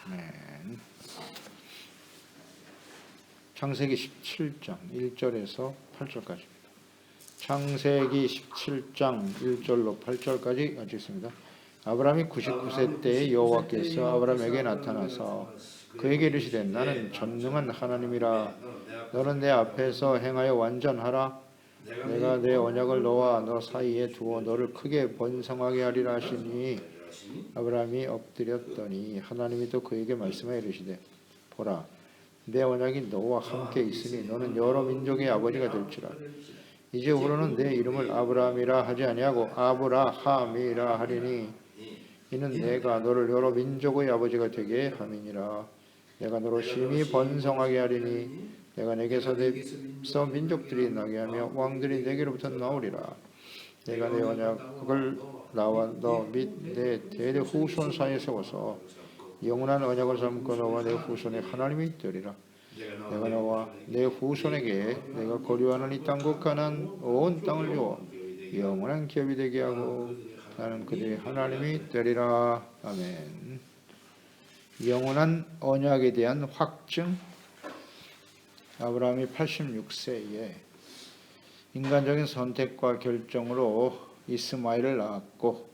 아멘. 창세기 17장 1절에서 8절까지입니다. 창세기 17장 1절로 8절까지 같이 있습니다. 아브라함이 99세 때에 여호와께서 아브라함에게 나타나서 그에게 이르시되 나는 전능한 하나님이라 너는 내 앞에서 행하여 완전하라 내가 내 언약을 너와 너 사이에 두어 너를 크게 번성하게 하리라 하시니 아브라함이 엎드렸더니 하나님이 또 그에게 말씀하여 이르시되 보라 내 언약이 너와 함께 있으니 너는 여러 민족의 아버지가 될지라 이제후로는 내 이름을 아브라함이라 하지 아니하고 아브라함이라 하리니 이는 내가 너를 여러 민족의 아버지가 되게 함이니라 내가 너로 심히 번성하게 하리니 내가 내게서 민족들이 나게 하며 왕들이 내게로부터 나오리라 내가 내 언약을 나와 너 및 내 대대 후손 사이에 세워서 영원한 언약을 삼고 너와 내 후손의 하나님이 되리라 내가 너와 내 후손에게 내가 거류하는 이 땅과 가나안 온 땅을 주어 영원한 기업이 되게 하고 나는 그들의 하나님이 되리라. 아멘. 영원한 언약에 대한 확증. 아브라함이 86세에 인간적인 선택과 결정으로 이스마엘을 낳았고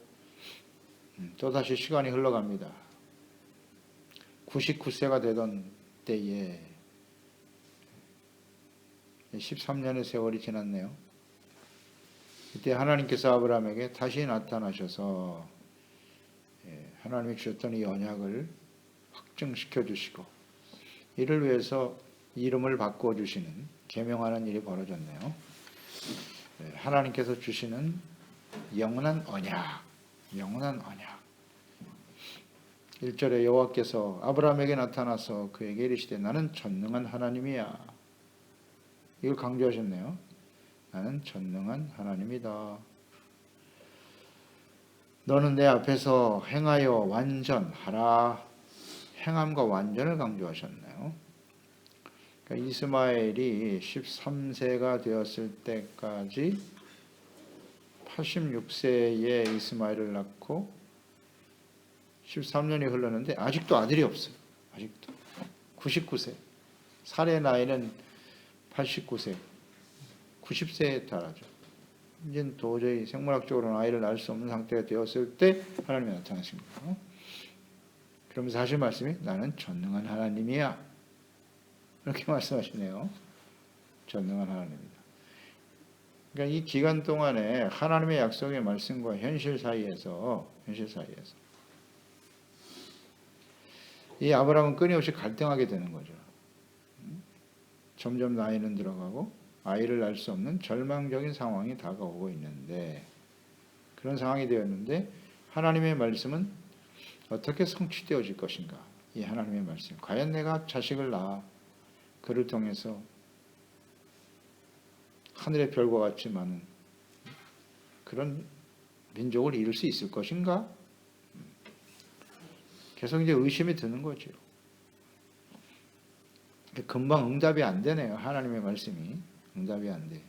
또다시 시간이 흘러갑니다. 99세가 되던 때에 13년의 세월이 지났네요. 이때 하나님께서 아브라함에게 다시 나타나셔서 하나님이 주셨던 이 언약을 확증시켜 주시고 이를 위해서 이름을 바꾸어 주시는 계명하는 일이 벌어졌네요. 하나님께서 주시는 영원한 언약 1절에 여호와께서 아브라함에게 나타나서 그에게 이르시되 나는 전능한 하나님이야. 이걸 강조하셨네요. 나는 전능한 하나님이다. 너는 내 앞에서 행하여 완전하라. 행함과 완전을 강조하셨네요. 그러니까 이스마엘이 13세가 되었을 때까지 86세에 이스마엘을 낳고 13년이 흘렀는데 아직도 아들이 없어요. 아직도 99세. 살의 나이는 89세, 90세에 달하죠. 이제 도저히 생물학적으로는 아이를 낳을 수 없는 상태가 되었을 때 하나님이 나타나십니다. 그러면서 하실 말씀이 나는 전능한 하나님이야. 이렇게 말씀하시네요. 전능한 하나님이다. 그러니까 이 기간 동안에 하나님의 약속의 말씀과 현실 사이에서 이 아브라함은 끊임없이 갈등하게 되는 거죠. 점점 나이는 들어가고 아이를 낳을 수 없는 절망적인 상황이 다가오고 있는데 그런 상황이 되었는데 하나님의 말씀은 어떻게 성취되어질 것인가? 이 하나님의 말씀. 과연 내가 자식을 낳아 그를 통해서 하늘의 별과 같이 많은 그런 민족을 이룰 수 있을 것인가? 계속 이제 의심이 드는 거죠. 금방 응답이 안 되네요. 하나님의 말씀이 응답이 안 돼.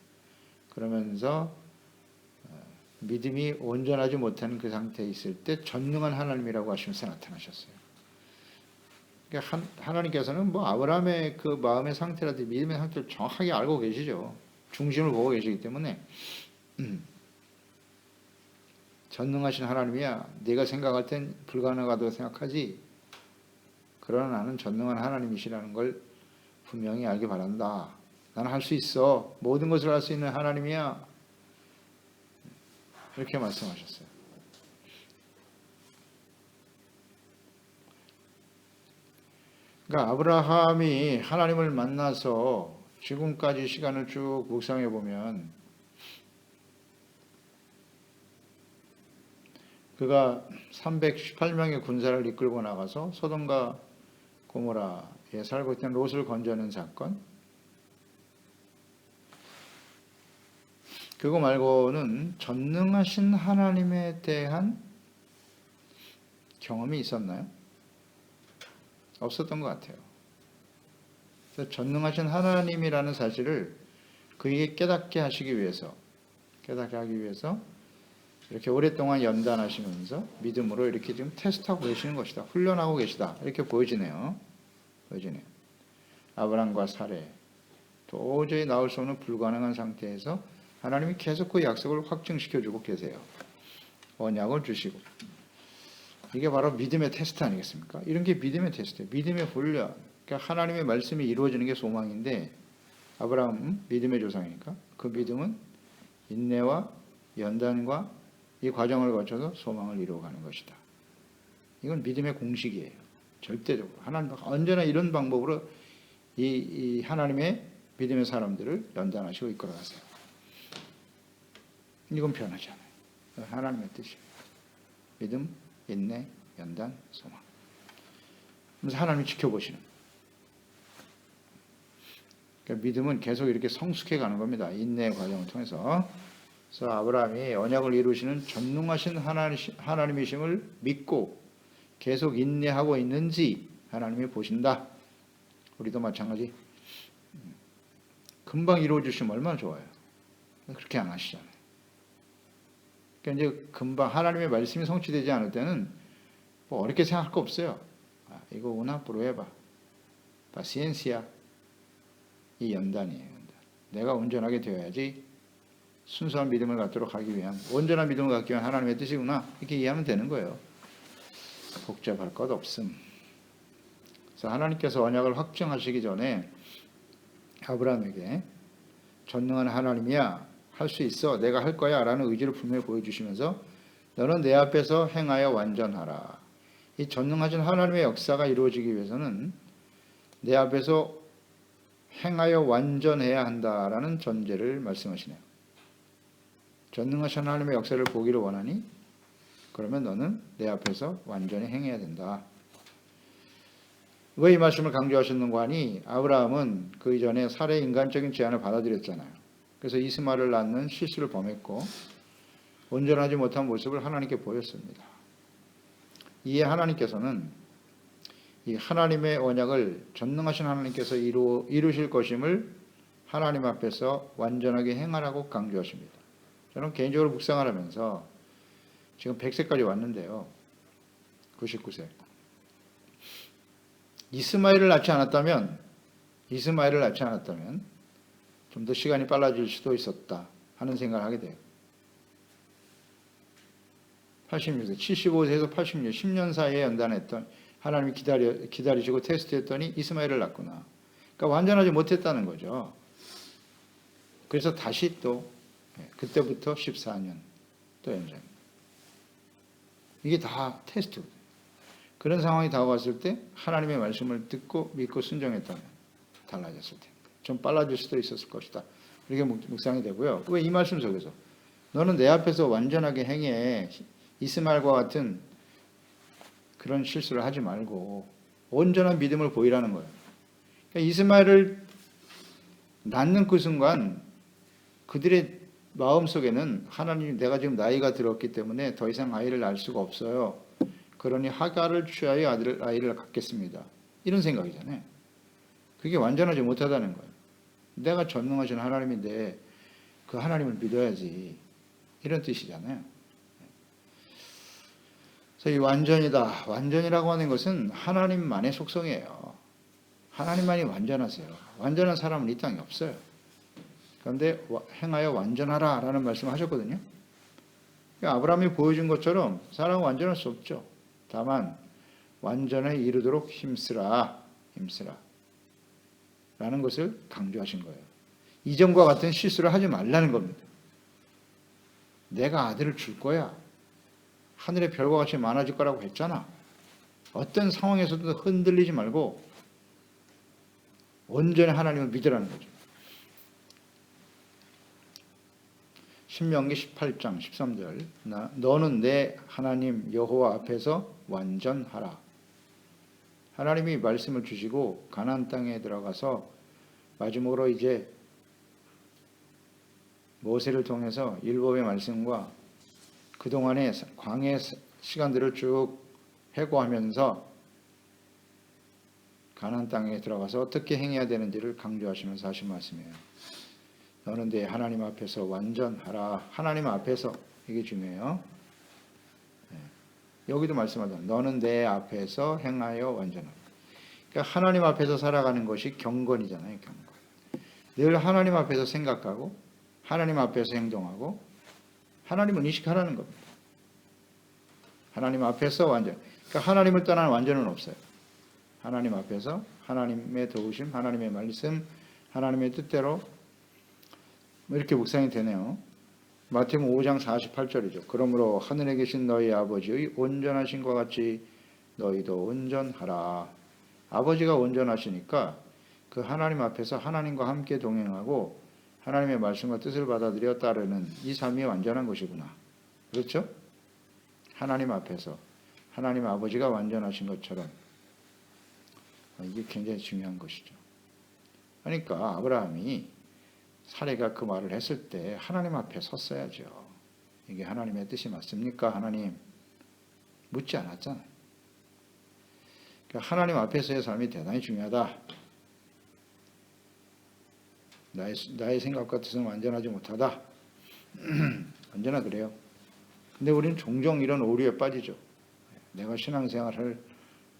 그러면서 믿음이 온전하지 못한 그 상태에 있을 때 전능한 하나님이라고 하시면서 나타나셨어요. 그러니까 하나님께서는 뭐 아브라함의 그 마음의 상태라든지 믿음의 상태를 정확하게 알고 계시죠. 중심을 보고 계시기 때문에 전능하신 하나님이야. 네가 생각할 땐 불가능하다고 생각하지. 그러나 나는 전능한 하나님이시라는 걸 분명히 알기 바란다. 나는 할 수 있어. 모든 것을 할 수 있는 하나님이야. 이렇게 말씀하셨어요. 그러니까 아브라함이 하나님을 만나서 지금까지 시간을 쭉 묵상해 보면 그가 318명의 군사를 이끌고 나가서 소돔과 고모라에 살고 있던 롯을 건져낸 사건, 그거 말고는 전능하신 하나님에 대한 경험이 있었나요? 없었던 것 같아요. 그래서 전능하신 이렇게 오랫동안 연단하시면서 믿음으로 이렇게 지금 테스트하고 계시는 것이다. 훈련하고 계시다. 이렇게 보여지네요. 아브라함과 사레 도저히 나올 수 없는 불가능한 상태에서 하나님이 계속 그 약속을 확증시켜주고 계세요. 언약을 주시고. 이게 바로 믿음의 테스트 아니겠습니까? 이런 게 믿음의 테스트예요. 믿음의 훈련. 그러니까 하나님의 말씀이 이루어지는 게 소망인데 아브라함은 믿음의 조상이니까 그 믿음은 인내와 연단과 이 과정을 거쳐서 소망을 이루어가는 것이다. 이건 믿음의 공식이에요. 절대적으로. 하나님 언제나 이런 방법으로 이 하나님의 믿음의 사람들을 연단하시고 이끌어가세요. 이건 변하지 않아요. 하나님의 뜻이에요. 믿음, 인내, 연단, 소망. 그래서 하나님이 지켜보시는. 그러니까 믿음은 계속 이렇게 성숙해 가는 겁니다. 인내의 과정을 통해서. 그래서 아브라함이 언약을 이루시는 전능하신 하나님이심을 믿고 계속 인내하고 있는지 하나님이 보신다. 우리도 마찬가지. 금방 이루어 주시면 얼마나 좋아요. 그렇게 안 하시잖아요. 그러니까 이제 금방 하나님의 말씀이 성취되지 않을 때는 뭐 어렵게 생각할 거 없어요. 이거 una prueba, paciencia. 이 연단이에요. 연단. 내가 온전하게 되어야지 순수한 믿음을 갖도록 하기 위한, 온전한 믿음을 갖기 위한 하나님의 뜻이구나. 이렇게 이해하면 되는 거예요. 복잡할 것 없음. 그래서 하나님께서 언약을 확증하시기 전에 아브라함에게 전능한 하나님이야, 할 수 있어, 내가 할 거야 라는 의지를 분명히 보여주시면서 너는 내 앞에서 행하여 완전하라. 이 전능하신 하나님의 역사가 이루어지기 위해서는 내 앞에서 행하여 완전해야 한다라는 전제를 말씀하시네요. 전능하신 하나님의 역사를 보기를 원하니? 그러면 너는 내 앞에서 완전히 행해야 된다. 왜 이 말씀을 강조하셨는가 하니 아브라함은 그 이전에 사례 인간적인 제안을 받아들였잖아요. 그래서 이스마엘을 낳는 실수를 범했고 온전하지 못한 모습을 하나님께 보였습니다. 이에 하나님께서는 이 하나님의 언약을 전능하신 하나님께서 이루실 것임을 하나님 앞에서 완전하게 행하라고 강조하십니다. 저는 개인적으로 묵상을 하면서 지금 100세까지 왔는데요. 99세. 이스마엘을 낳지 않았다면 좀 더 시간이 빨라질 수도 있었다 하는 생각을 하게 돼요. 86세, 75세에서 86, 10년 사이에 연단했던 하나님이 기다리시고 테스트했더니 이스마엘을 낳구나. 그러니까 완전하지 못했다는 거죠. 그래서 다시 또 그때부터 14년 또 연장. 이게 다 테스트거든요. 그런 상황이 다가왔을 때 하나님의 말씀을 듣고 믿고 순종했다면 달라졌을 텐데 좀 빨라질 수도 있었을 것이다. 이렇게 묵상이 되고요. 왜 이 말씀 속에서 너는 내 앞에서 완전하게 행해. 이스마엘과 같은 그런 실수를 하지 말고 온전한 믿음을 보이라는 거예요. 그러니까 이스마엘을 낳는 그 순간 그들의 마음속에는 하나님, 내가 지금 나이가 들었기 때문에 더 이상 아이를 낳을 수가 없어요. 그러니 하갈을 취하여 아이를 갖겠습니다. 이런 생각이잖아요. 그게 완전하지 못하다는 거예요. 내가 전능하신 하나님인데 그 하나님을 믿어야지. 이런 뜻이잖아요. 그래서 이 완전이라고 하는 것은 하나님만의 속성이에요. 하나님만이 완전하세요. 완전한 사람은 이 땅에 없어요. 그런데 행하여 완전하라 라는 말씀을 하셨거든요. 그러니까 아브라함이 보여준 것처럼 사람은 완전할 수 없죠. 다만 완전에 이르도록 힘쓰라 라는 것을 강조하신 거예요. 이전과 같은 실수를 하지 말라는 겁니다. 내가 아들을 줄 거야. 하늘의 별과 같이 많아질 거라고 했잖아. 어떤 상황에서도 흔들리지 말고 온전히 하나님을 믿으라는 거죠. 신명기 18장 13절 너는 내 하나님 여호와 앞에서 완전하라. 하나님이 말씀을 주시고 가나안 땅에 들어가서 마지막으로 이제 모세를 통해서 율법의 말씀과 그동안의 광해 시간들을 쭉 회고하면서 가나안 땅에 들어가서 어떻게 행해야 되는지를 강조하시면서 하신 말씀이에요. 너는 내 하나님 앞에서 완전하라. 하나님 앞에서 이게 중요해요. 여기도 말씀하잖아요. 너는 내 앞에서 행하여 완전하라. 그러니까 하나님 앞에서 살아가는 것이 경건이잖아요. 경건. 늘 하나님 앞에서 생각하고 하나님 앞에서 행동하고 하나님을 인식하라는 겁니다. 하나님 앞에서 완전. 그러니까 하나님을 떠나는 완전은 없어요. 하나님 앞에서 하나님의 도우심, 하나님의 말씀, 하나님의 뜻대로 이렇게 묵상이 되네요. 마태복음 5장 48절이죠. 그러므로 하늘에 계신 너희 아버지의 온전하신과 같이 너희도 온전하라. 아버지가 온전하시니까 그 하나님 앞에서 하나님과 함께 동행하고 하나님의 말씀과 뜻을 받아들여 따르는 이 삶이 완전한 것이구나. 그렇죠? 하나님 앞에서 하나님 아버지가 완전하신 것처럼 이게 굉장히 중요한 것이죠. 그러니까 아브라함이 사례가 그 말을 했을 때 하나님 앞에 섰어야죠. 이게 하나님의 뜻이 맞습니까? 하나님 묻지 않았잖아요. 그러니까 하나님 앞에서의 삶이 대단히 중요하다. 나의 생각과 뜻은 완전하지 못하다. 언제나 그래요. 근데 우리는 종종 이런 오류에 빠지죠. 내가 신앙생활을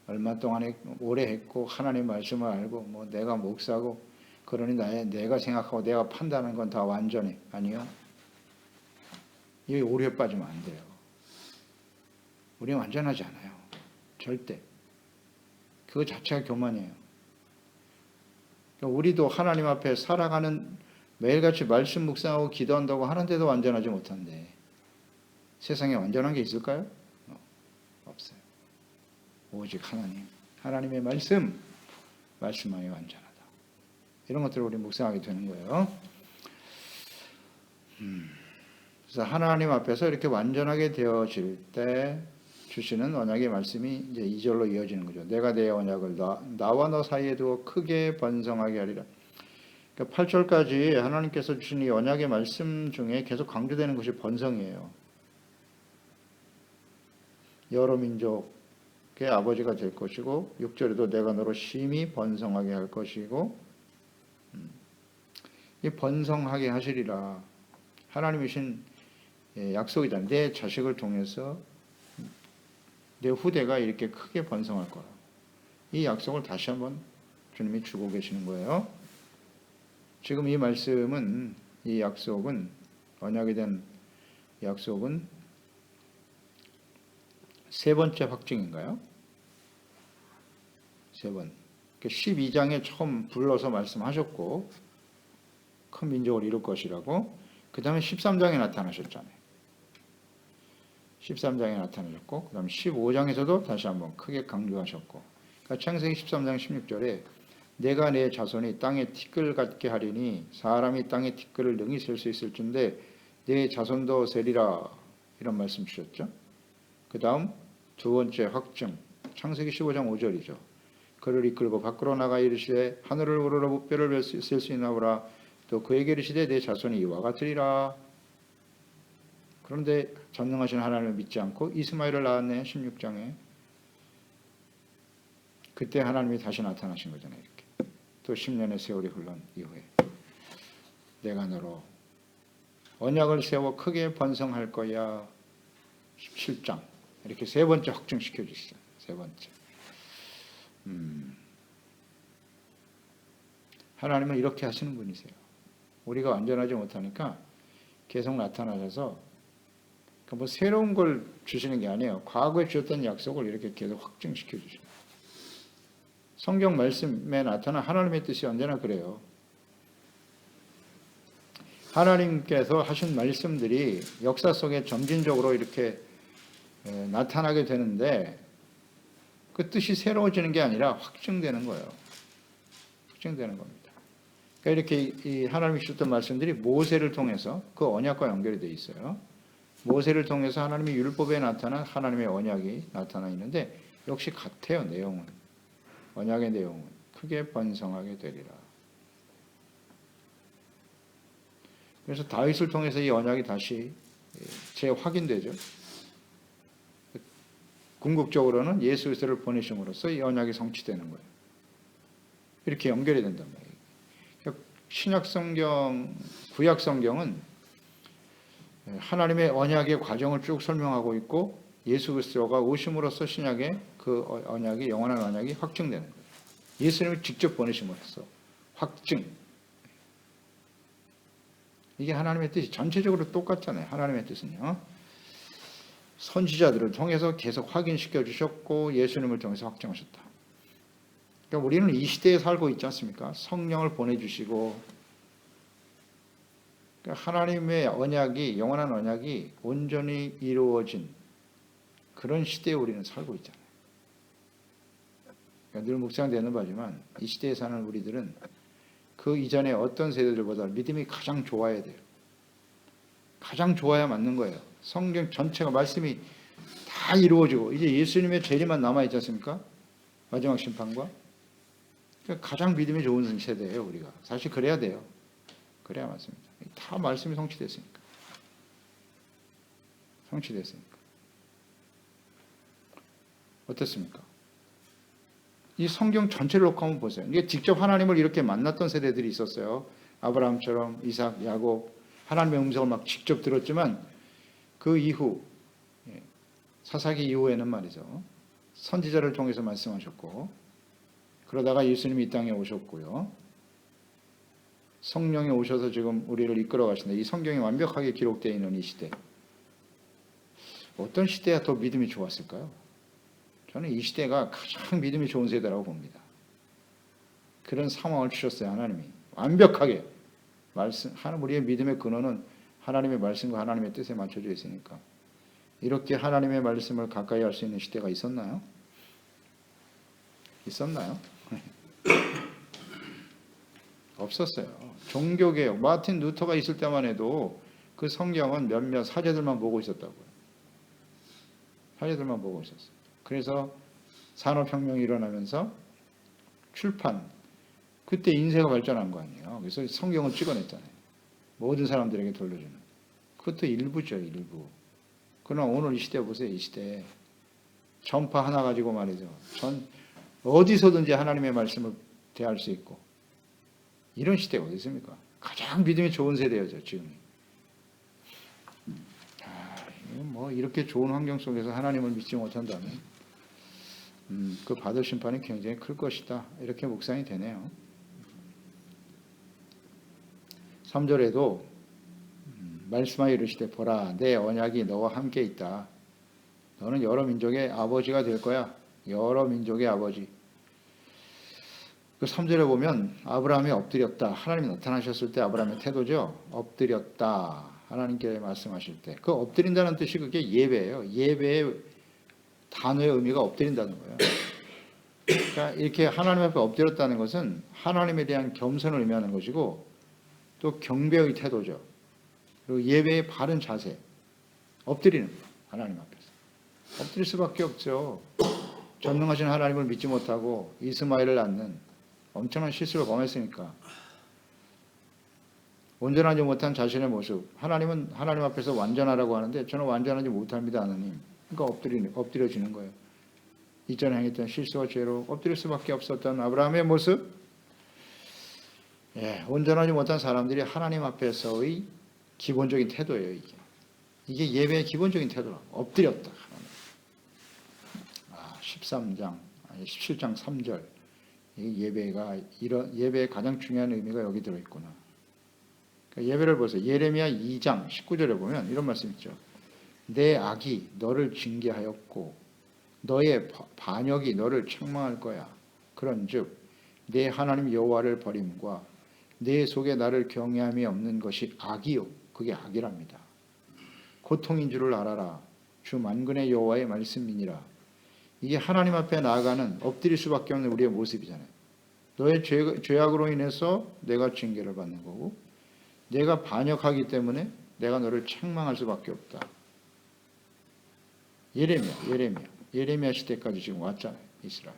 얼마 동안에 오래 했고 하나님 말씀을 알고 뭐 내가 목사고 그러니 내가 생각하고 내가 판단하는 건 다 완전해. 아니요. 이 오류에 빠지면 안 돼요. 우리는 완전하지 않아요. 절대. 그거 자체가 교만이에요. 그러니까 우리도 하나님 앞에 살아가는 매일같이 말씀 묵상하고 기도한다고 하는데도 완전하지 못한데 세상에 완전한 게 있을까요? 없어요. 오직 하나님의 말씀만이 완전하다. 이런 것들을 우리 묵상하게 되는 거예요. 그래서 하나님 앞에서 이렇게 완전하게 되어질 때 주시는 언약의 말씀이 이제 2절로 이어지는 거죠. 내가 내 언약을 나와 너 사이에 두어 크게 번성하게 하리라. 그러니까 8절까지 하나님께서 주신 이 언약의 말씀 중에 계속 강조되는 것이 번성이에요. 여러 민족의 아버지가 될 것이고 6절에도 내가 너로 심히 번성하게 할 것이고 이 번성하게 하시리라. 하나님이신 약속이다. 내 자식을 통해서 내 후대가 이렇게 크게 번성할 거라. 이 약속을 다시 한번 주님이 주고 계시는 거예요. 지금 이 말씀은 이 약속은 언약에 대한 약속은 세 번째 확증인가요? 세 번. 12장에 처음 불러서 말씀하셨고 큰 민족을 이룰 것이라고 그 다음에 13장에 나타나셨잖아요. 13장에 나타나셨고 그 다음에 15장에서도 다시 한번 크게 강조하셨고 그러니까 창세기 13장 16절에 내가 내 자손이 땅에 티끌 같게 하리니 사람이 땅에 티끌을 능히 셀 수 있을 텐데 내 자손도 세리라 이런 말씀 주셨죠. 그 다음 두 번째 확증 창세기 15장 5절이죠. 그를 이끌고 밖으로 나가 이르시되 하늘을 우러러 무뼈를 셀 수 있나보라. 또 그에게 이르시되 내 자손이 이와 같으리라. 그런데 전능하신 하나님을 믿지 않고 이스마엘을 낳았네. 16장에 그때 하나님이 다시 나타나신 거잖아요. 이렇게 또 10년의 세월이 흘러온 이후에 내가 너로 언약을 세워 크게 번성할 거야. 17장 이렇게 세 번째 확증시켜 주시죠. 세 번째. 하나님은 이렇게 하시는 분이세요. 우리가 완전하지 못하니까 계속 나타나셔서 뭐 새로운 걸 주시는 게 아니에요. 과거에 주셨던 약속을 이렇게 계속 확증시켜 주시는 거예요. 성경 말씀에 나타난 하나님의 뜻이 언제나 그래요. 하나님께서 하신 말씀들이 역사 속에 점진적으로 이렇게 나타나게 되는데 그 뜻이 새로워지는 게 아니라 확증되는 거예요. 확증되는 겁니다. 그러니까 이렇게 이 하나님이 주셨던 말씀들이 모세를 통해서 그 언약과 연결이 되어 있어요. 모세를 통해서 하나님의 율법에 나타난 하나님의 언약이 나타나 있는데 역시 같아요. 내용은. 언약의 내용은 크게 번성하게 되리라. 그래서 다윗을 통해서 이 언약이 다시 재확인되죠. 궁극적으로는 예수 그리스도를 보내심으로써 이 언약이 성취되는 거예요. 이렇게 연결이 된단 말이에요. 신약 성경, 구약 성경은 하나님의 언약의 과정을 쭉 설명하고 있고 예수 그리스도가 오심으로써 신약의 그 언약이 영원한 언약이 확증되는 거예요. 예수님을 직접 보내심으로써 확증. 이게 하나님의 뜻이 전체적으로 똑같잖아요. 하나님의 뜻은요. 선지자들을 통해서 계속 확인시켜 주셨고 예수님을 통해서 확증하셨다. 그러니까 우리는 이 시대에 살고 있지 않습니까? 성령을 보내주시고 그러니까 하나님의 언약이 영원한 언약이 온전히 이루어진 그런 시대에 우리는 살고 있잖아요. 그러니까 늘 묵상되는 바지만 이 시대에 사는 우리들은 그 이전에 어떤 세대들보다 믿음이 가장 좋아야 돼요. 가장 좋아야 맞는 거예요. 성경 전체가 말씀이 다 이루어지고 이제 예수님의 재림만 남아있지 않습니까? 마지막 심판과. 그러니까 가장 믿음이 좋은 세대예요. 우리가. 사실 그래야 돼요. 그래야 맞습니다. 다 말씀이 성취됐으니까. 성취됐으니까. 어떻습니까? 이 성경 전체를 놓고 한번 보세요. 이게 직접 하나님을 이렇게 만났던 세대들이 있었어요. 아브라함처럼 이삭, 야곱, 하나님의 음성을 막 직접 들었지만 그 이후 사사기 이후에는 말이죠. 선지자를 통해서 말씀하셨고 그러다가 예수님이 이 땅에 오셨고요. 성령이 오셔서 지금 우리를 이끌어 가신다. 이 성경이 완벽하게 기록되어 있는 이 시대. 어떤 시대가 더 믿음이 좋았을까요? 저는 이 시대가 가장 믿음이 좋은 세대라고 봅니다. 그런 상황을 주셨어요. 하나님이. 완벽하게. 우리의 믿음의 근원은 하나님의 말씀과 하나님의 뜻에 맞춰져 있으니까. 이렇게 하나님의 말씀을 가까이 할 수 있는 시대가 있었나요? 있었나요? 없었어요. 종교개혁, 마틴 루터가 있을 때만 해도 그 성경은 몇몇 사제들만 보고 있었다고요. 사제들만 보고 있었어요. 그래서 산업혁명이 일어나면서 출판, 그때 인쇄가 발전한 거 아니에요. 그래서 성경을 찍어냈잖아요. 모든 사람들에게 돌려주는. 그것도 일부죠, 일부. 그러나 오늘 이 시대 보세요, 이 시대. 전파 하나 가지고 말이죠. 어디서든지 하나님의 말씀을 대할 수 있고. 이런 시대가 어디 있습니까? 가장 믿음이 좋은 세대였죠, 지금이. 뭐 이렇게 좋은 환경 속에서 하나님을 믿지 못한다면 그 받을 심판이 굉장히 클 것이다. 이렇게 묵상이 되네요. 3절에도 말씀하여 이르시되 보라 내 언약이 너와 함께 있다. 너는 여러 민족의 아버지가 될 거야. 여러 민족의 아버지. 그 3절에 보면 아브라함이 엎드렸다. 하나님이 나타나셨을 때 아브라함의 태도죠. 엎드렸다. 하나님께 말씀하실 때. 그 엎드린다는 뜻이 그게 예배예요. 예배의 단어의 의미가 엎드린다는 거예요. 그러니까 이렇게 하나님 앞에 엎드렸다는 것은 하나님에 대한 겸손을 의미하는 것이고 또 경배의 태도죠. 그리고 예배의 바른 자세. 엎드리는 거예요. 하나님 앞에서. 엎드릴 수밖에 없죠. 전능하신 하나님을 믿지 못하고 이스마엘을 낳는 엄청난 실수를 범했으니까. 온전하지 못한 자신의 모습. 하나님은 하나님 앞에서 완전하라고 하는데 저는 완전하지 못합니다, 하나님. 그러니까 엎드려지는 거예요. 이전에 행했던 실수와 죄로 엎드릴 수밖에 없었던 아브라함의 모습. 온전하지 못한 사람들이 하나님 앞에서의 기본적인 태도예요, 이게. 이게 예배의 기본적인 태도라고. 엎드렸다. 13장, 17장 3절. 예배의 가장 중요한 의미가 여기 들어있구나. 그러니까 예배를 보세요. 예레미야 2장 19절에 보면 이런 말씀 있죠. 내 악이 너를 징계하였고 너의 반역이 너를 책망할 거야. 그런즉 내 하나님 여호와를 버림과 내 속에 나를 경외함이 없는 것이 악이요. 그게 악이랍니다. 고통인 줄을 알아라. 주 만군의 여호와의 말씀이니라. 이게 하나님 앞에 나아가는 엎드릴 수밖에 없는 우리의 모습이잖아요. 너의 죄악으로 인해서 내가 징계를 받는 거고 내가 반역하기 때문에 내가 너를 책망할 수밖에 없다. 예레미야 시대까지 지금 왔잖아요. 이스라엘.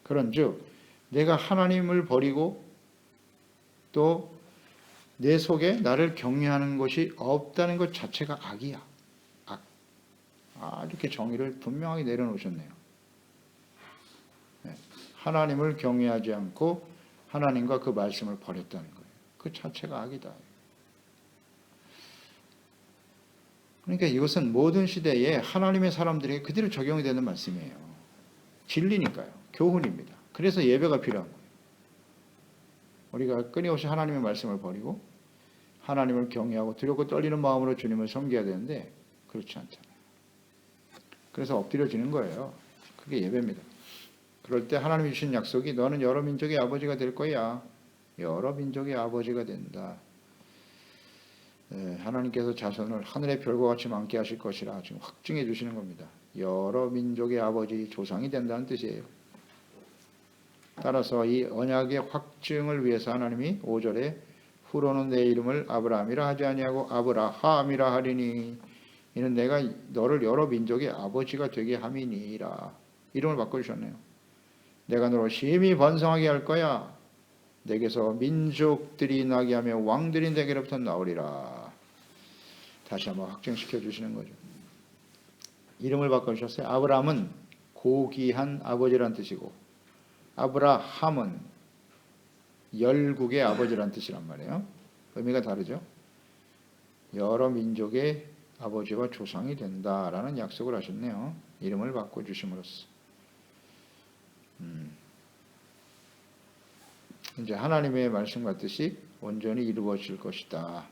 그런즉 내가 하나님을 버리고 또 내 속에 나를 경외하는 것이 없다는 것 자체가 악이야. 이렇게 정의를 분명하게 내려놓으셨네요. 하나님을 경외하지 않고 하나님과 그 말씀을 버렸다는 거예요. 그 자체가 악이다. 그러니까 이것은 모든 시대에 하나님의 사람들에게 그대로 적용이 되는 말씀이에요. 진리니까요. 교훈입니다. 그래서 예배가 필요한 거예요. 우리가 끊임없이 하나님의 말씀을 버리고 하나님을 경외하고 두렵고 떨리는 마음으로 주님을 섬겨야 되는데 그렇지 않잖아요. 그래서 엎드려지는 거예요. 그게 예배입니다. 그럴 때 하나님이 주신 약속이 너는 여러 민족의 아버지가 될 거야. 여러 민족의 아버지가 된다. 하나님께서 자손을 하늘의 별과 같이 많게 하실 것이라 지금 확증해 주시는 겁니다. 여러 민족의 아버지 조상이 된다는 뜻이에요. 따라서 이 언약의 확증을 위해서 하나님이 5절에 후로는 내 이름을 아브라함이라 하지 아니하고 아브라함이라 하리니 이는 내가 너를 여러 민족의 아버지가 되게 함이니라. 이름을 바꿔주셨네요. 내가 너를 심히 번성하게 할 거야. 내게서 민족들이 나게 하며 왕들이 내게로부터 나오리라. 다시 한번 확증시켜 주시는 거죠. 이름을 바꿔주셨어요. 아브라함은 고귀한 아버지란 뜻이고 아브라함은 열국의 아버지란 뜻이란 말이에요. 의미가 다르죠. 여러 민족의 아버지와 조상이 된다라는 약속을 하셨네요. 이름을 바꿔주심으로써. 이제 하나님의 말씀 같듯이 온전히 이루어질 것이다.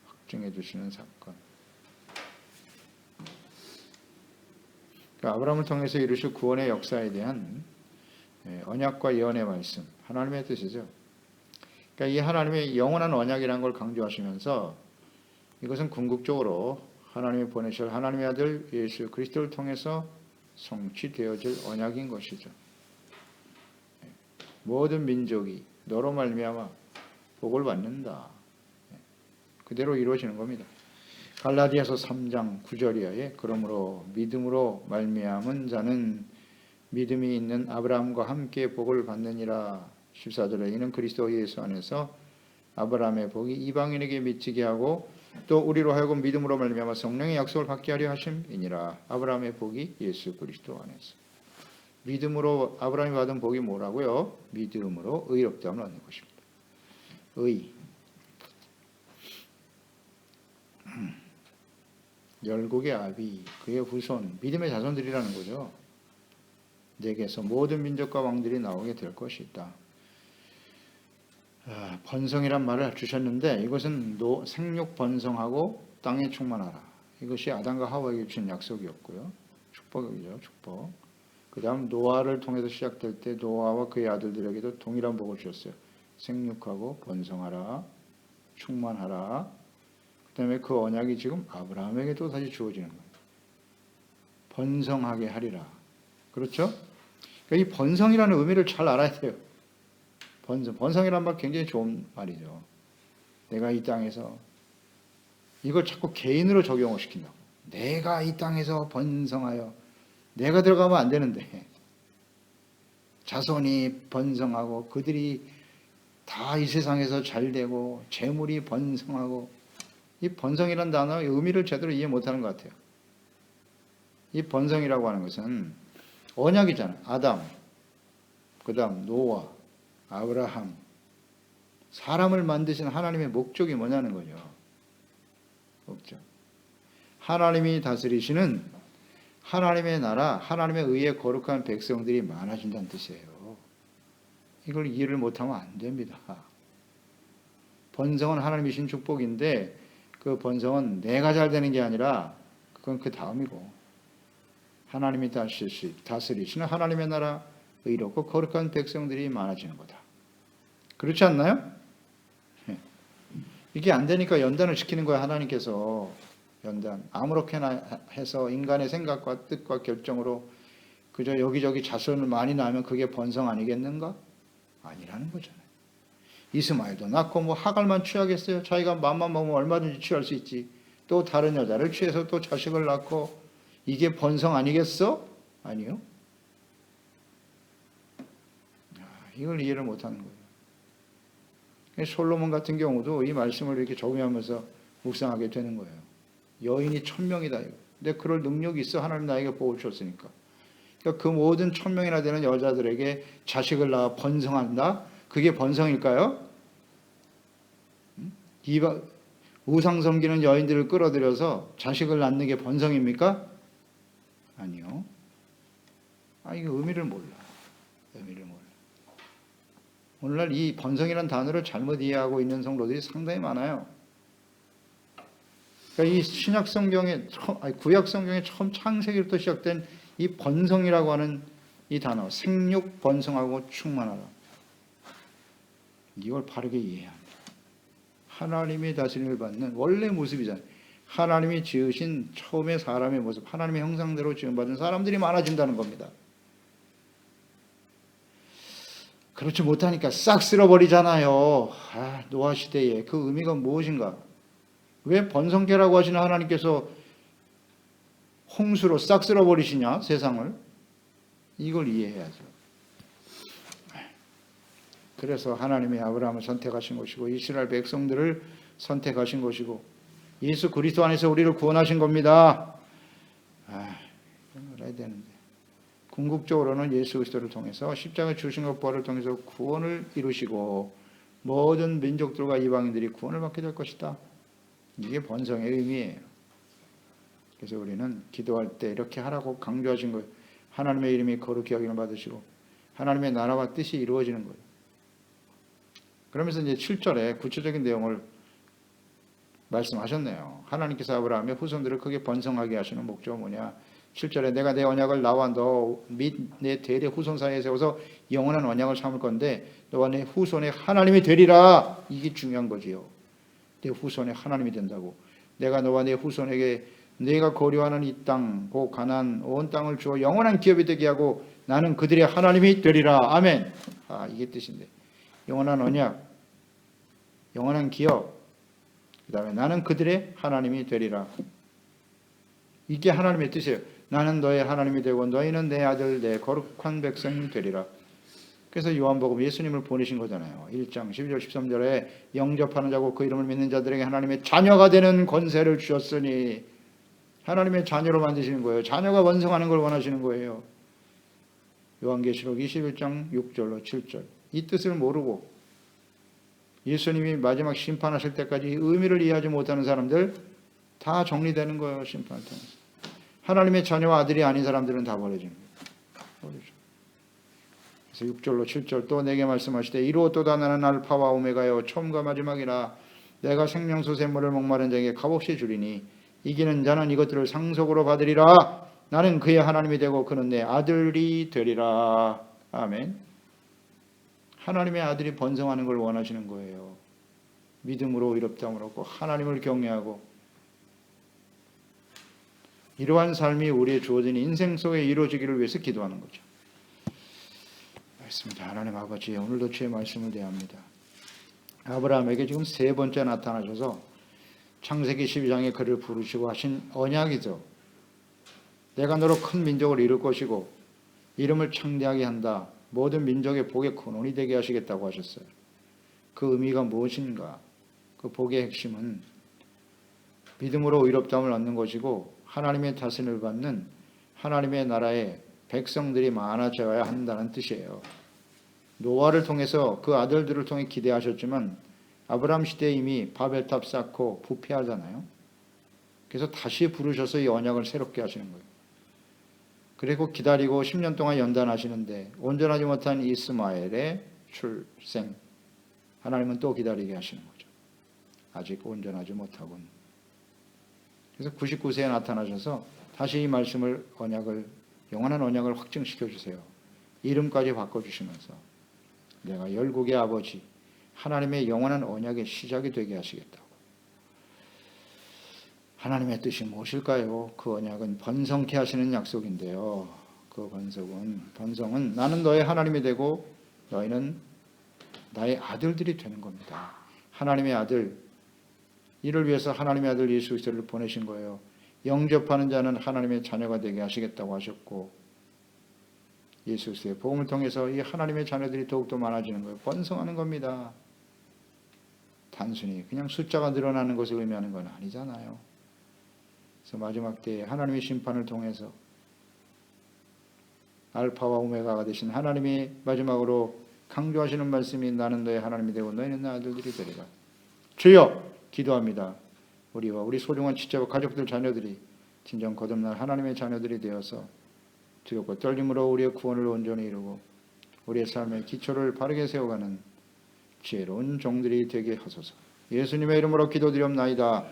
확증해 주시는 사건. 그러니까 아브라함을 통해서 이루실 구원의 역사에 대한 언약과 예언의 말씀, 하나님의 뜻이죠. 그러니까 이 하나님의 영원한 언약이라는 걸 강조하시면서 이것은 궁극적으로 하나님이 보내실 하나님의 아들 예수 그리스도를 통해서 성취되어질 언약인 것이죠. 모든 민족이 너로 말미암아 복을 받는다. 그대로 이루어지는 겁니다. 갈라디아서 3장 9절이하에 그러므로 믿음으로 말미암은 자는 믿음이 있는 아브라함과 함께 복을 받느니라. 14절에 이는 그리스도 예수 안에서 아브라함의 복이 이방인에게 미치게 하고 또 우리로 하여금 믿음으로 말미암아 성령의 약속을 받게 하려 하심이니라. 아브라함의 복이 예수 그리스도 안에서. 믿음으로 아브라함이 받은 복이 뭐라고요? 믿음으로 의롭다함을 얻는 것입니다. 의. 열국의 아비, 그의 후손, 믿음의 자손들이라는 거죠. 내게서 모든 민족과 왕들이 나오게 될 것이다. 번성이란 말을 주셨는데 이것은 생육 번성하고 땅에 충만하라. 이것이 아담과 하와에게 주신 약속이었고요. 축복이죠. 축복. 그 다음 노아를 통해서 시작될 때 노아와 그의 아들들에게도 동일한 복을 주셨어요. 생육하고 번성하라. 충만하라. 그 다음에 그 언약이 지금 아브라함에게도 다시 주어지는 거예요. 번성하게 하리라. 그렇죠? 그러니까 이 번성이라는 의미를 잘 알아야 돼요. 번성이라는 말 굉장히 좋은 말이죠. 내가 이 땅에서 이걸 자꾸 개인으로 적용을 시킨다고. 내가 이 땅에서 번성하여 내가 들어가면 안 되는데 자손이 번성하고 그들이 다 이 세상에서 잘 되고 재물이 번성하고 이 번성이라는 단어의 의미를 제대로 이해 못하는 것 같아요. 이 번성이라고 하는 것은 언약이잖아요. 아담, 그 다음 노아, 아브라함. 사람을 만드신 하나님의 목적이 뭐냐는 거죠. 목적. 하나님이 다스리시는 하나님의 나라, 하나님의 의에 거룩한 백성들이 많아진다는 뜻이에요. 이걸 이해를 못하면 안 됩니다. 번성은 하나님이 신 축복인데 그 번성은 내가 잘 되는 게 아니라 그건 그 다음이고 하나님이 다스리시는 하나님의 나라, 의롭고 거룩한 백성들이 많아지는 거다. 그렇지 않나요? 이게 안 되니까 연단을 시키는 거야. 하나님께서 연단. 아무렇게나 해서 인간의 생각과 뜻과 결정으로 그저 여기저기 자손을 많이 낳으면 그게 번성 아니겠는가? 아니라는 거잖아요. 이스마엘도 낳고 뭐 하갈만 취하겠어요? 자기가 맘만 먹으면 얼마든지 취할 수 있지. 또 다른 여자를 취해서 또 자식을 낳고 이게 번성 아니겠어? 아니요. 이걸 이해를 못하는 거예요. 솔로몬 같은 경우도 이 말씀을 이렇게 적용하면서 묵상하게 되는 거예요. 여인이 1000명이다. 근데 그럴 능력이 있어. 하나님 나에게 복을 줬으니까. 그러니까 그 모든 1000명이나 되는 여자들에게 자식을 낳아 번성한다? 그게 번성일까요? 우상 섬기는 여인들을 끌어들여서 자식을 낳는 게 번성입니까? 아니요. 이거 의미를 몰라. 의미를 몰라. 오늘날 이 번성이라는 단어를 잘못 이해하고 있는 성도들이 상당히 많아요. 그러니까 이 신약 성경에 구약 성경에 처음 창세기부터 시작된 이 번성이라고 하는 이 단어, 생육 번성하고 충만하라. 이걸 바르게 이해해야 합니다. 하나님의 다스림을 받는 원래 모습이잖아요. 하나님이 지으신 처음의 사람의 모습, 하나님의 형상대로 지음받은 사람들이 많아진다는 겁니다. 그렇지 못하니까 싹 쓸어버리잖아요. 노아 시대에 그 의미가 무엇인가? 왜 번성케라고 하시는 하나님께서 홍수로 싹 쓸어버리시냐 세상을? 이걸 이해해야죠. 그래서 하나님이 아브라함을 선택하신 것이고 이스라엘 백성들을 선택하신 것이고 예수 그리스도 안에서 우리를 구원하신 겁니다. 이런 걸 해야 되는데 궁극적으로는 예수 그리스도를 통해서 십자가 주신 것 부활을 통해서 구원을 이루시고 모든 민족들과 이방인들이 구원을 받게 될 것이다. 이게 번성의 의미예요. 그래서 우리는 기도할 때 이렇게 하라고 강조하신 거예요. 하나님의 이름이 거룩히 여김을 받으시고 하나님의 나라와 뜻이 이루어지는 거예요. 그러면서 이제 7절에 구체적인 내용을 말씀하셨네요. 하나님께서 아브라함의 후손들을 크게 번성하게 하시는 목적은 뭐냐? 7절에 내가 내 언약을 나와 너 및 내 대대 후손 사이에 세워서 영원한 언약을 삼을 건데 너와 내 후손의 하나님이 되리라. 이게 중요한 거지요. 내 후손의 하나님이 된다고. 내가 너와 내 후손에게 내가 거류하는 이 땅, 곧 가나안 온 땅을 주어 영원한 기업이 되게 하고 나는 그들의 하나님이 되리라. 아멘. 이게 뜻인데. 영원한 언약, 영원한 기업, 그 다음에 나는 그들의 하나님이 되리라. 이게 하나님의 뜻이에요. 나는 너의 하나님이 되고 너희는 내 아들 내 거룩한 백성이 되리라. 그래서 요한복음 예수님을 보내신 거잖아요. 1장 12절 13절에 영접하는 자고 그 이름을 믿는 자들에게 하나님의 자녀가 되는 권세를 주셨으니 하나님의 자녀로 만드시는 거예요. 자녀가 번성하는 걸 원하시는 거예요. 요한계시록 21장 6절로 7절. 이 뜻을 모르고 예수님이 마지막 심판하실 때까지 의미를 이해하지 못하는 사람들 다 정리되는 거예요. 심판을 통해서. 하나님의 자녀와 아들이 아닌 사람들은 다 버려지는 거예요. 그래서 6절로 7절 또 내게 말씀하시되 이루었도다 나는 알파와 오메가요 처음과 마지막이라 내가 생명수 샘물을 목마른 자에게 값없이 주리니 이기는 자는 이것들을 상속으로 받으리라. 나는 그의 하나님이 되고 그는 내 아들이 되리라. 아멘. 하나님의 아들이 번성하는 걸 원하시는 거예요. 믿음으로 의롭다함을 얻고 하나님을 경외하고 이러한 삶이 우리의 주어진 인생 속에 이루어지기를 위해서 기도하는 거죠. 말씀입니다. 하나님 아버지 오늘도 주의 말씀을 대합니다. 아브라함에게 지금 세 번째 나타나셔서 창세기 12장에 그를 부르시고 하신 언약이죠. 내가 너로 큰 민족을 이룰 것이고 이름을 창대하게 한다. 모든 민족의 복의 근원이 되게 하시겠다고 하셨어요. 그 의미가 무엇인가? 그 복의 핵심은 믿음으로 의롭다함을 얻는 것이고 하나님의 다스림을 받는 하나님의 나라의 백성들이 많아져야 한다는 뜻이에요. 노아를 통해서 그 아들들을 통해 기대하셨지만 아브라함 시대에 이미 바벨탑 쌓고 부패하잖아요. 그래서 다시 부르셔서 이 언약을 새롭게 하시는 거예요. 그리고 기다리고 10년 동안 연단하시는데 온전하지 못한 이스마엘의 출생 하나님은 또 기다리게 하시는 거죠. 아직 온전하지 못하군. 그래서 99세에 나타나셔서 다시 이 말씀을 언약을 영원한 언약을 확증시켜 주세요. 이름까지 바꿔주시면서 내가 열국의 아버지 하나님의 영원한 언약의 시작이 되게 하시겠다고. 하나님의 뜻이 무엇일까요? 그 언약은 번성케 하시는 약속인데요. 그 번성은 나는 너의 하나님이 되고 너희는 나의 아들들이 되는 겁니다. 하나님의 아들, 이를 위해서 하나님의 아들 예수 그리스도를 보내신 거예요. 영접하는 자는 하나님의 자녀가 되게 하시겠다고 하셨고 예수 그리스도의 복음을 통해서 이 하나님의 자녀들이 더욱더 많아지는 거예요. 번성하는 겁니다. 단순히 그냥 숫자가 늘어나는 것을 의미하는 건 아니잖아요. 그래서 마지막 때에 하나님의 심판을 통해서 알파와 오메가가 되신 하나님이 마지막으로 강조하시는 말씀이 나는 너의 하나님이 되고 너희는 내 아들들이 되리라. 주여 기도합니다. 우리와 우리 소중한 지체와 가족들 자녀들이 진정 거듭날 하나님의 자녀들이 되어서 두렵고 떨림으로 우리의 구원을 온전히 이루고 우리의 삶의 기초를 바르게 세워가는 지혜로운 종들이 되게 하소서. 예수님의 이름으로 기도드리옵나이다.